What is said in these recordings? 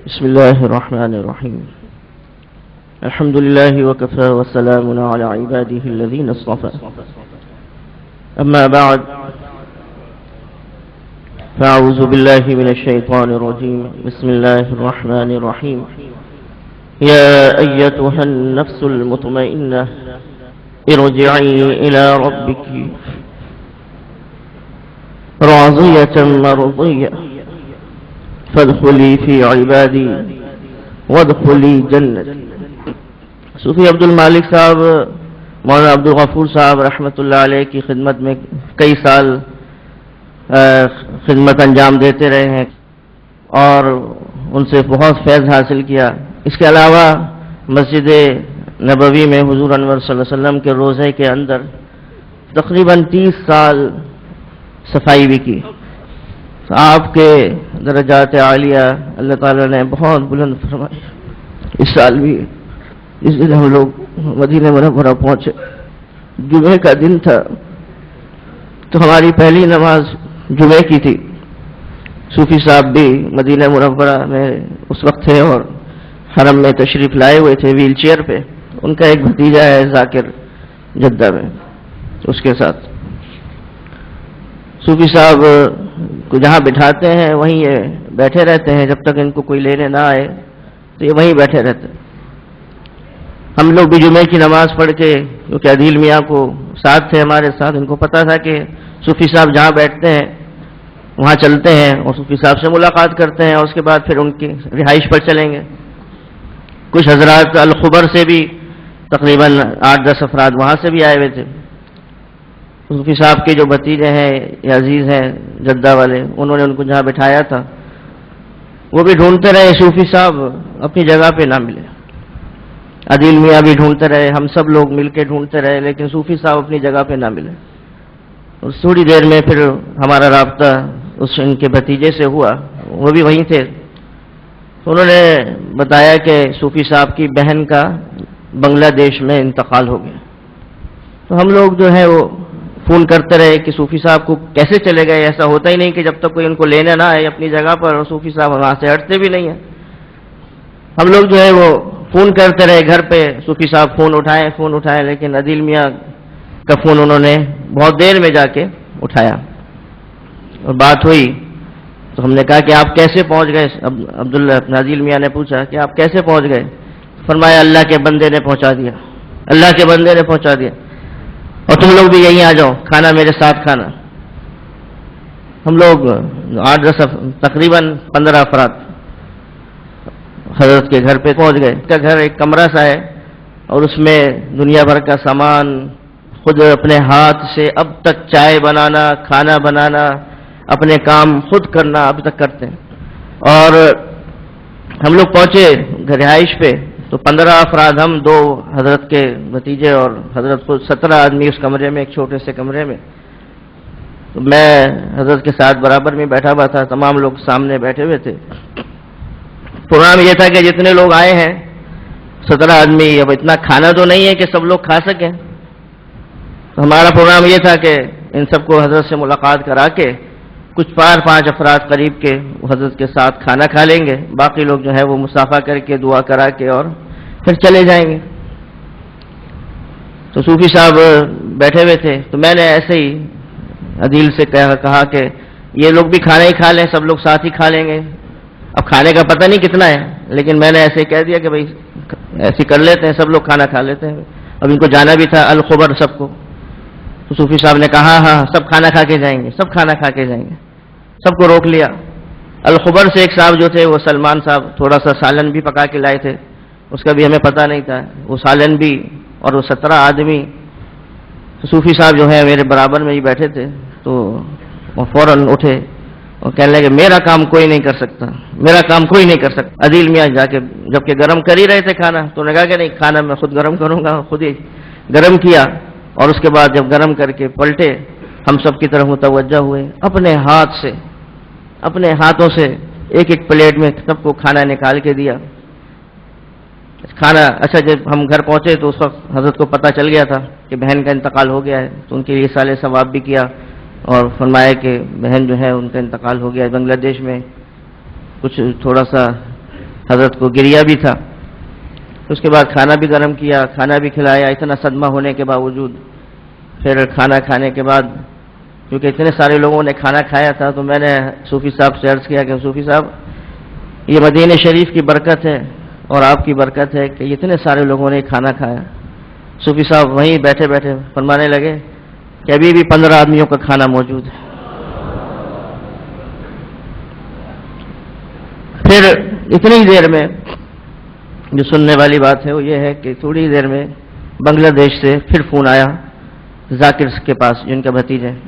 بسم الله الرحمن الرحيم. الحمد لله وكفى والسلام على عباده الذين اصطفى. أما بعد، فأعوذ بالله من الشيطان الرجيم. بسم الله الرحمن الرحيم. يا أيتها النفس المطمئنة ارجعي إلى ربك راضية مرضية فادخلی فی عبادی وادخلی جنت. صوفی عبد المالک صاحب مولانا عبد الغفور صاحب رحمۃ اللہ علیہ کی خدمت میں کئی سال خدمت انجام دیتے رہے ہیں اور ان سے بہت فیض حاصل کیا. اس کے علاوہ مسجد نبوی میں حضور انور صلی اللہ علیہ وسلم کے روضے کے اندر تقریباً 30 سال صفائی بھی کی. آپ کے درجات عالیہ اللہ تعالیٰ نے بہت بلند فرمائے. اس سال بھی جس دن ہم لوگ مدینہ منورہ پہنچے، جمعے کا دن تھا، تو ہماری پہلی نماز جمعے کی تھی. صوفی صاحب بھی مدینہ منورہ میں اس وقت تھے اور حرم میں تشریف لائے ہوئے تھے ویل چیئر پہ. ان کا ایک بھتیجا ہے ذاکر جدہ میں، اس کے ساتھ صوفی صاحب کو جہاں بٹھاتے ہیں وہیں یہ بیٹھے رہتے ہیں. جب تک ان کو کوئی لینے نہ آئے تو یہ وہیں بیٹھے رہتے ہیں. ہم لوگ بھی جمعے کی نماز پڑھ کے، کیونکہ عدیل میاں کو ساتھ تھے ہمارے ساتھ، ان کو پتا تھا کہ صوفی صاحب جہاں بیٹھتے ہیں وہاں چلتے ہیں اور صوفی صاحب سے ملاقات کرتے ہیں اور اس کے بعد پھر ان کی رہائش پر چلیں گے. کچھ حضرات الخبر سے بھی تقریباً 8-10 افراد وہاں سے بھی آئے ہوئے تھے. صوفی صاحب کے جو بھتیجے ہیں یا عزیز ہیں جدہ والے، انہوں نے ان کو جہاں بٹھایا تھا وہ بھی ڈھونڈتے رہے. صوفی صاحب اپنی جگہ پہ نہ ملے. عدیل میاں بھی ڈھونڈتے رہے، ہم سب لوگ مل کے ڈھونڈتے رہے، لیکن صوفی صاحب اپنی جگہ پہ نہ ملے. اور تھوڑی دیر میں پھر ہمارا رابطہ ان کے بھتیجے سے ہوا، وہ بھی وہیں تھے. انہوں نے بتایا کہ صوفی صاحب کی بہن کا بنگلہ دیش میں انتقال ہو گیا. تو ہم لوگ جو ہے وہ فون کرتے رہے کہ صوفی صاحب کو کیسے چلے گئے. ایسا ہوتا ہی نہیں کہ جب تک کوئی ان کو لینے نہ آئے اپنی جگہ پر، اور صوفی صاحب وہاں سے ہٹتے بھی نہیں ہیں. ہم لوگ جو ہے وہ فون کرتے رہے گھر پہ. صوفی صاحب فون اٹھائے لیکن عدیل میاں کا فون انہوں نے بہت دیر میں جا کے اٹھایا اور بات ہوئی. تو ہم نے کہا کہ آپ کیسے پہنچ گئے؟ عبداللہ عدیل میاں نے پوچھا کہ آپ کیسے پہنچ گئے؟ فرمایا اللہ کے بندے نے پہنچا دیا، اللہ کے بندے نے پہنچا دیا، اور تم لوگ بھی یہیں آ جاؤ، کھانا میرے ساتھ کھانا. ہم لوگ 8-10 تقریباً 15 افراد حضرت کے گھر پہ پہنچ گئے. اس کا گھر ایک کمرہ سا ہے اور اس میں دنیا بھر کا سامان، خود اپنے ہاتھ سے اب تک چائے بنانا، کھانا بنانا، اپنے کام خود کرنا اب تک کرتے ہیں. اور ہم لوگ پہنچے رہائش پہ تو 15 افراد، ہم 2 حضرت کے بھتیجے اور حضرت خود 17 آدمی اس کمرے میں، ایک چھوٹے سے کمرے میں. تو میں حضرت کے ساتھ برابر میں بیٹھا ہوا تھا، تمام لوگ سامنے بیٹھے ہوئے تھے. پروگرام یہ تھا کہ جتنے لوگ آئے ہیں 17 آدمی، اب اتنا کھانا تو نہیں ہے کہ سب لوگ کھا سکیں. تو ہمارا پروگرام یہ تھا کہ ان سب کو حضرت سے ملاقات کرا کے کچھ 4-5 افراد قریب کے حضرت کے ساتھ کھانا کھا لیں گے، باقی لوگ جو ہے وہ مصافحہ کر کے دعا کرا کے اور پھر چلے جائیں گے. تو صوفی صاحب بیٹھے ہوئے تھے تو میں نے ایسے ہی عدیل سے کہا کہ یہ لوگ بھی کھانا ہی کھا لیں، سب لوگ ساتھ ہی کھا لیں گے. اب کھانے کا پتہ نہیں کتنا ہے، لیکن میں نے ایسے ہی کہہ دیا کہ بھائی ایسے کر لیتے ہیں، سب لوگ کھانا کھا لیتے ہیں. اب ان کو جانا بھی تھا الخبر سب کو. تو صوفی صاحب نے کہا ہاں سب کھانا کھا کے جائیں گے، سب کھانا کھا کے جائیں گے. سب کو روک لیا. الخبر سے ایک صاحب جو تھے وہ سلمان صاحب تھوڑا سا سالن بھی پکا کے لائے تھے، اس کا بھی ہمیں پتہ نہیں تھا. وہ سالن بھی اور وہ 17 آدمی. تو صوفی صاحب جو ہے میرے برابر میں ہی بیٹھے تھے تو وہ فوراً اٹھے اور کہنے لگے میرا کام کوئی نہیں کر سکتا، میرا کام کوئی نہیں کر سکتا. عدیل میاں جا کے جب کہ گرم کر ہی رہے تھے کھانا، تو نے کہا کہ نہیں، کھانا میں خود گرم کروں گا. خود ہی گرم کیا اور اس کے بعد جب گرم کر کے پلٹے، ہم سب کی طرف متوجہ ہوئے. اپنے ہاتھوں سے ایک پلیٹ میں سب کو کھانا نکال کے دیا. کھانا اچھا جب ہم گھر پہنچے تو اس وقت حضرت کو پتہ چل گیا تھا کہ بہن کا انتقال ہو گیا ہے. تو ان کے لیے سال ثواب بھی کیا اور فرمایا کہ بہن جو ہے ان کا انتقال ہو گیا ہے بنگلہ دیش میں. کچھ تھوڑا سا حضرت کو گریا بھی تھا. اس کے بعد کھانا بھی گرم کیا, کھانا بھی کھلایا. اتنا صدمہ ہونے کے باوجود پھر کھانا کھانے کے بعد کیونکہ اتنے سارے لوگوں نے کھانا کھایا تھا تو میں نے صوفی صاحب سے عرض کیا کہ صوفی صاحب یہ مدینہ شریف کی برکت ہے اور آپ کی برکت ہے کہ اتنے سارے لوگوں نے کھانا کھایا. صوفی صاحب وہیں بیٹھے بیٹھے فرمانے لگے کہ ابھی بھی 15 آدمیوں کا کھانا موجود ہے. پھر اتنی دیر میں جو سننے والی بات ہے وہ یہ ہے کہ تھوڑی دیر میں بنگلہ دیش سے پھر فون آیا ذاکر کے پاس, جن کا بھتیجا ہے,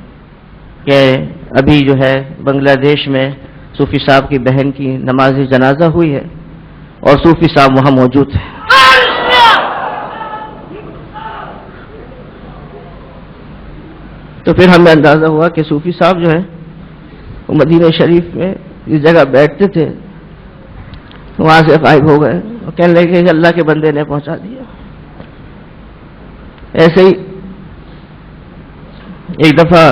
کہ ابھی جو ہے بنگلہ دیش میں صوفی صاحب کی بہن کی نماز جنازہ ہوئی ہے اور صوفی صاحب وہاں موجود ہیں. تو پھر ہمیں اندازہ ہوا کہ صوفی صاحب جو ہے وہ مدینہ شریف میں اس جگہ بیٹھتے تھے, وہاں سے غائب ہو گئے اور کہنے لگے کہ اللہ کے بندے نے پہنچا دیا. ایسے ہی ایک دفعہ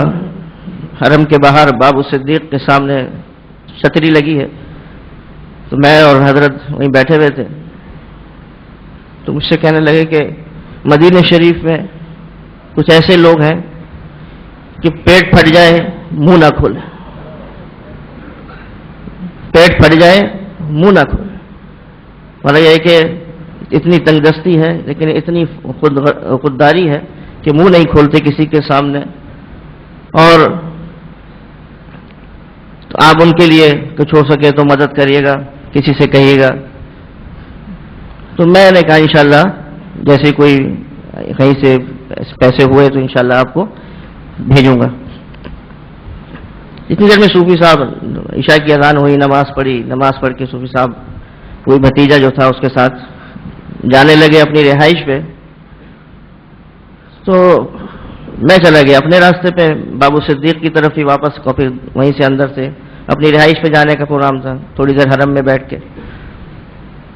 حرم کے باہر باب صدیق کے سامنے چھتری لگی ہے تو میں اور حضرت وہیں بیٹھے ہوئے تھے, تو مجھ سے کہنے لگے کہ مدینہ شریف میں کچھ ایسے لوگ ہیں کہ پیٹ پھٹ جائے منہ نہ کھولے, پیٹ پھٹ جائے منہ نہ کھولے. مطلب یہ ہے کہ اتنی تنگ دستی ہے لیکن اتنی خودداری ہے کہ منہ نہیں کھولتے کسی کے سامنے. اور تو آپ ان کے لیے کچھ ہو سکے تو مدد کریے گا, کسی سے کہیے گا. تو میں نے کہا انشاءاللہ جیسے کوئی کہیں سے پیسے ہوئے تو انشاءاللہ آپ کو بھیجوں گا. اتنی دیر میں صوفی صاحب عشاء کی اذان ہوئی, نماز پڑھی, نماز پڑھ کے صوفی صاحب کوئی بھتیجا جو تھا اس کے ساتھ جانے لگے اپنی رہائش پہ. تو میں چلا گیا اپنے راستے پہ بابو صدیق کی طرف ہی واپس, کو پھر وہیں سے اندر سے اپنی رہائش پہ جانے کا پروگرام تھا. تھوڑی دیر حرم میں بیٹھ کے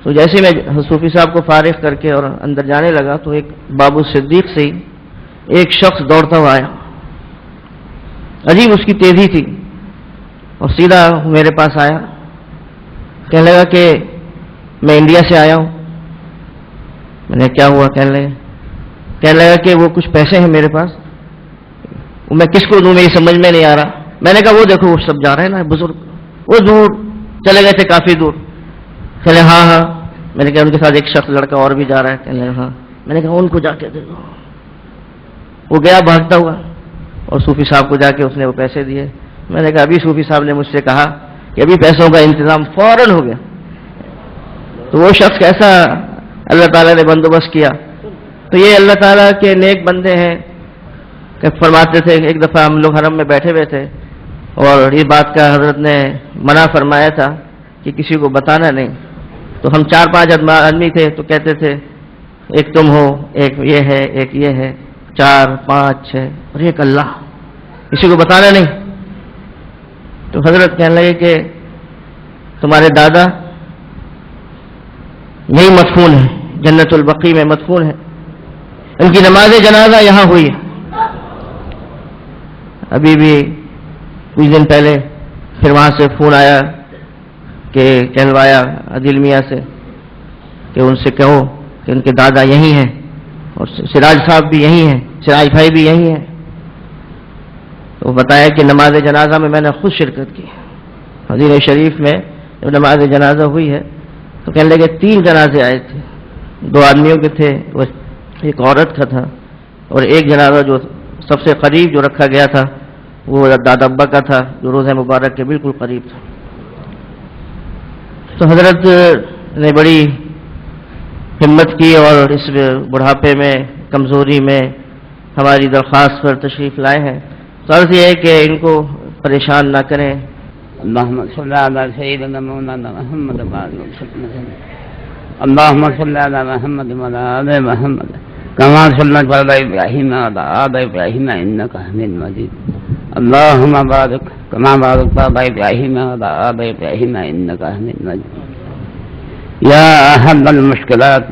تو جیسے میں صوفی صاحب کو فارغ کر کے اور اندر جانے لگا تو ایک بابو صدیق سے ایک شخص دوڑتا ہوا آیا, عجیب اس کی تیزی تھی, اور سیدھا میرے پاس آیا. کہنے لگا کہ میں انڈیا سے آیا ہوں. میں نے کیا ہوا؟ کہنے لگا کہ وہ کچھ پیسے ہیں میرے پاس, میں کس کو دوں, میری سمجھ میں نہیں آ رہا. میں نے کہا وہ دیکھو وہ سب جا رہے ہیں نا بزرگ, وہ دور چلے گئے تھے کافی دور. کہنے ہاں. میں نے کہا ان کے ساتھ ایک شخص لڑکا اور بھی جا رہا ہے. کہنے ہاں. میں نے کہا ان کو جا کے دے دو. وہ گیا بھاگتا ہوا اور صوفی صاحب کو جا کے اس نے وہ پیسے دیے. میں نے کہا ابھی صوفی صاحب نے مجھ سے کہا کہ ابھی پیسوں کا انتظام فوراً ہو گیا. تو وہ شخص کیسا اللہ تعالیٰ نے بندوبست کیا. تو یہ اللہ تعالیٰ کے نیک بندے ہیں کہ فرماتے تھے. ایک دفعہ ہم لوگ حرم میں بیٹھے ہوئے تھے اور یہ بات کا حضرت نے منع فرمایا تھا کہ کسی کو بتانا نہیں. تو ہم 4-5 آدمی تھے تو کہتے تھے ایک تم ہو, ایک یہ ہے, ایک یہ ہے, 4, 5, 6 اور ایک اللہ, کسی کو بتانا نہیں. تو حضرت کہنے لگے کہ تمہارے دادا یہی مدفون ہے, جنت البقیع میں مدفون ہے, ان کی نماز جنازہ یہاں ہوئی ہے. ابھی بھی کچھ دن پہلے پھر وہاں سے فون آیا کہ کہلوایا عادل میاں سے کہ ان سے کہو کہ ان کے دادا یہی ہیں اور سراج صاحب بھی یہی ہیں, سراج بھائی بھی یہی ہیں. تو بتایا کہ نماز جنازہ میں نے خود شرکت کی. مدینہ شریف میں جب نماز جنازہ ہوئی ہے تو کہنے لگے 3 جنازے آئے تھے, 2 آدمیوں کے تھے, وہ ایک عورت کا تھا اور ایک جنازہ جو سب سے قریب جو رکھا گیا تھا وہ دادا ابا کا تھا جو روزہ مبارک کے بالکل قریب تھا. تو حضرت نے بڑی ہمت کی اور اس بڑھاپے میں کمزوری میں ہماری درخواست پر تشریف لائے ہیں. تو عرض یہ ہے کہ ان کو پریشان نہ کریں. اللهم صل على سيدنا مولانا محمد اللهم صل على محمد وعلى آل محمد كما صليت على إبراهيم وعلى آل إبراهيم إنك حميد مجيد. اللهم بارك كما باركت على إبراهيم وعلى آل إبراهيم إنك حميد مجيد. يا حل المشكلات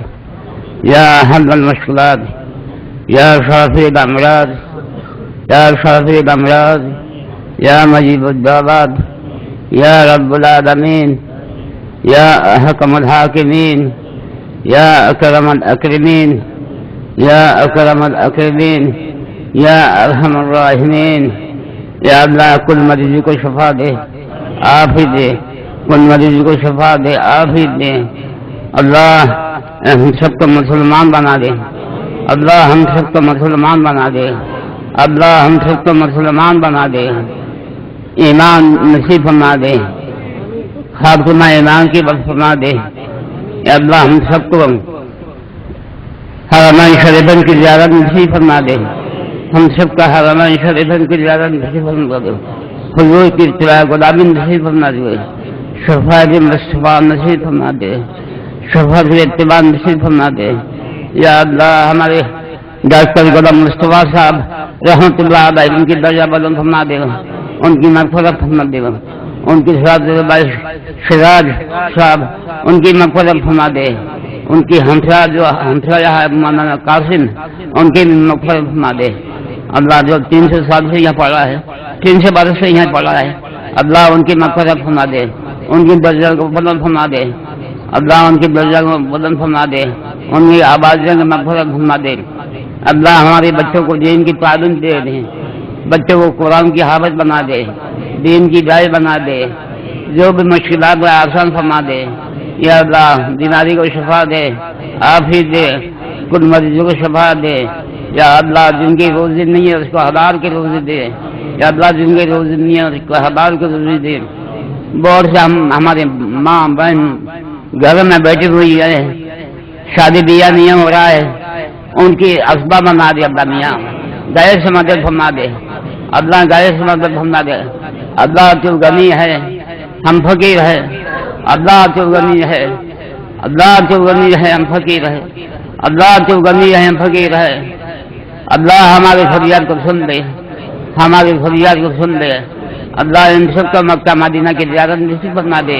يا حل المشكلات يا شافي الأمراض يا شافي الأمراض يا مجيب الدعوات يا رب العالمين یا احکم الحاکمین یا اکرم الاکرمین یا اکرم الاکرمین یا ارحم الراحمین. یا اللہ کل مریض کو شفا دے، عافیت دے، کل مریض کو شفا دے، عافیت دے. اللہ ہم سب کو مسلمان بنا دے، اللہ ہم سب کو مسلمان بنا دے، اللہ ہم سب کو مسلمان بنا دے، ایمان نصیب فرما دے، خاتمہ ایمان کی بخش فرما دے. یا اللہ ہم سب کو حرمین شریفین کی زیارت نصیب فرما دے، ہم سب کا حرمین شریفین کی زیارت نصیب فرما دے، حضور کی اتباع غلامی نصیب فرما دے، شفاعت مصطفیٰ نصیب فرما دے، شفاعت اتباع نصیب فرما دے. یا اللہ ہمارے ڈاکٹر غلام مصطفیٰ صاحب رحمۃ اللہ علیہ ان کی درجہ بلند فرما دے، ان کی مغفرت فرما دے، ان کی سراج صاحب ان کی مغفرت فرما دے، ان کی ہمسایہ جو ہمسایہ ہے مولانا قاسم ان کی مغفرت فرما دے. اللہ جو 300 سال سے یہاں پڑھا ہے، 300 برس سے یہاں پڑھا ہے، اللہ ان کی مغفرت فرما دے، ان کی درجہ کو بلند فرما دے، اللہ ان کی درجہ کو بلند فرما دے، ان کی آبادیوں کی مغفرت فرما دے. اللہ ہمارے بچوں کو دین کی تعلیم دے دیں، بچوں کو قرآن کی حافظ بنا دے، دین کی داعی بنا دے، جو بھی مشکلات ہے آسان فرما دے. یا اللہ بیماری کو شفا دے، عافیت دے، کل مریضوں کو شفا دے. یا اللہ جن کی روزی نہیں ہے اس کو حلال کی روزی دے، یا اللہ جن کی روزی نہیں ہے اس کو حلال کی روزی دے. بہت سے ہمارے ماں بہن گھر میں بیٹھی ہوئی ہے، شادی بیاہ نہیں ہو رہا ہے، ان کی اسباب بنا دے. اللہ میاں گائے سے مدد فرما دے، اللہ گائے سے مدد فرما دے. اللہ تو غنی ہے، ہم فقیر ہے، اللہ تو غنی ہے، اللہ تو غنی ہے، ہم فقیر ہے، اللہ تو غنی ہے، ہم فقیر ہے. اللہ ہمارے فریاد کو سن لے، ہماری فریاد کو سن لے. اللہ ان سب کو مکہ مدینہ کی زیارت نصیب فرما دے.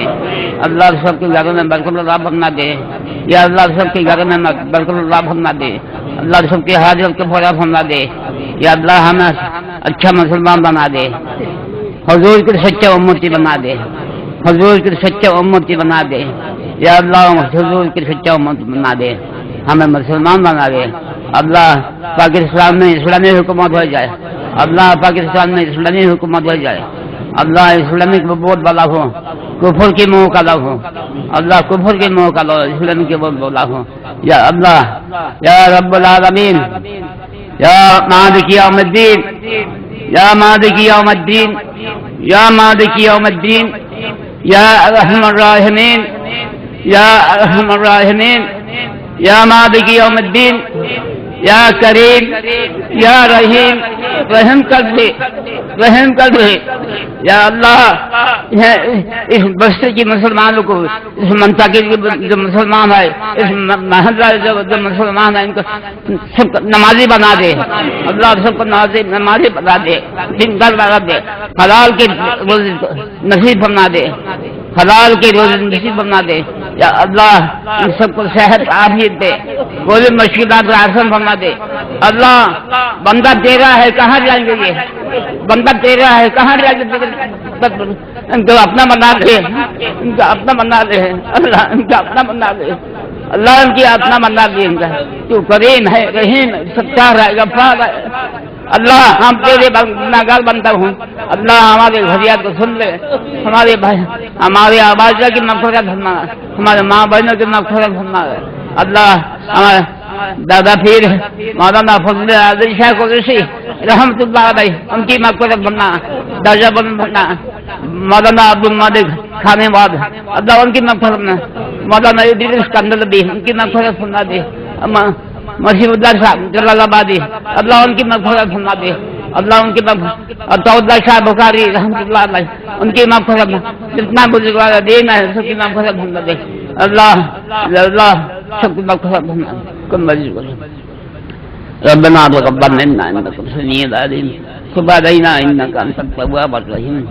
اللہ سب کے گھروں میں برکت اللہ فرما دے. یا اللہ سب کے گھروں میں برکت اللہ فرما دے. اللہ سب کی حاجت کو پورا فرما دے. یا اللہ ہمیں اچھا مسلمان بنا دے، حضور کے سچے امتی بنا دے، حضور کے سچے امتی بنا دے. یا اللہ حضور کے سچے امتی بنا دے، ہمیں مسلمان بنا دے. اللہ پاکستان میں اسلامی حکومت ہو جائے، اللہ پاکستان میں اسلامی حکومت ہو جائے. اللہ اسلامک بہت بلا ہو، کفر کی منہ کالا ہو، اللہ کفر کی منہ کالا ہو، اسلام کے بہت بلا ہو. یا اللہ یا رب العالمین، یا مالک یوم الدین، یا مالک یوم الدین، یا مالک یوم الدین، یا ارحم الراحمین، یا ارحم الراحمین، یا مالک یوم الدین، یا کریم، یا رحیم، رحم کر دے، رحم کر دے. یا اللہ اس بستی کی مسلمانوں کو، اس منطقے کے جو مسلمان ہے، اس محلہ جو مسلمان ہے، ان کو سب کو نمازی بنا دے. اللہ سب کو نمازی بنا دے، دیندار بنا دے، حلال کی روزی نصیب فرما دے، حلال کی روزی نصیب فرما دے. یا اللہ ان سب کو صحت عافیت دے، کوئی مشکلات کو آسان فرما دے. اللہ بندہ تیرا ہے، کہاں جائیں گے؟ یہ بندہ تیرا ہے، کہاں جائیں گے؟ ان کو اپنا بنا دے، ان کا اپنا بنا دے. اللہ ان کا اپنا بنا دے، اللہ ان کی اپنا بنا دے. ان کا تو کریم ہے، رحیم ستار ہے، غفار ہے. اللہ ہم تیرے گناہگار بنتا ہوں. اللہ ہمارے فریاد کو سن لے، ہمارے بھائی ہمارے آبادیہ کی مغفرت فرما، ہمارے ماں بہنوں کی مغفرت فرما. اللہ ہمارے دادا پیر مولانا فضل عادل شاہ قریشی رحمۃ اللہ علیہ ان کی مغفرت فرما، درجہ بلند فرما. مولانا عبد المالک کھانے واد، اللہ ان کی مغفرت فرما. مولانا ادریس کندلبی ان کی مغفرت فرما دے. مسیح اللہ صاحب جلال آبادی، اللہ ان کی مغفرت فرما دے. اللہ ان کی اللہ شاہ بخاری رحمۃ اللہ علیہ ان کی مغفرت، جتنا بزرگوار دین ہے سب کی مغفرت فرما دے. اللہ اللہ سب کی مغفرت فرما دے. ربنا تقبل منا انك سميع العليم تب علينا انك انت التواب الرحيم.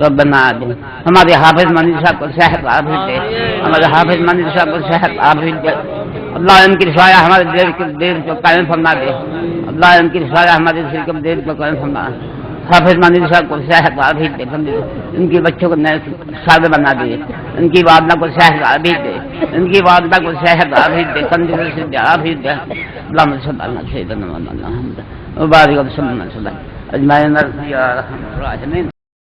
ربنا آمين. ہمارے حافظ منی صاحب کو صحت عافیت دے، ہمارے حافظ منی صاحب کو صحت عافیت دے. اللہ ان کی سایہ ہمارے دل کو قائم فرما دے. اللہ ان کی سایہ ہمارے دل کو قائم فرما. حافظ مانی صاحب کو صحت بھی دے، ان کی بچوں کو نئے سادہ بنا دے، ان کی والدہ کو صحت بھی دے، ان کی والدہ کو صحت بھی دے، تندرستی بھی دے. اللهم صل على سيدنا محمد وبارك وسلم اجمعين يا ارحم الراحمين.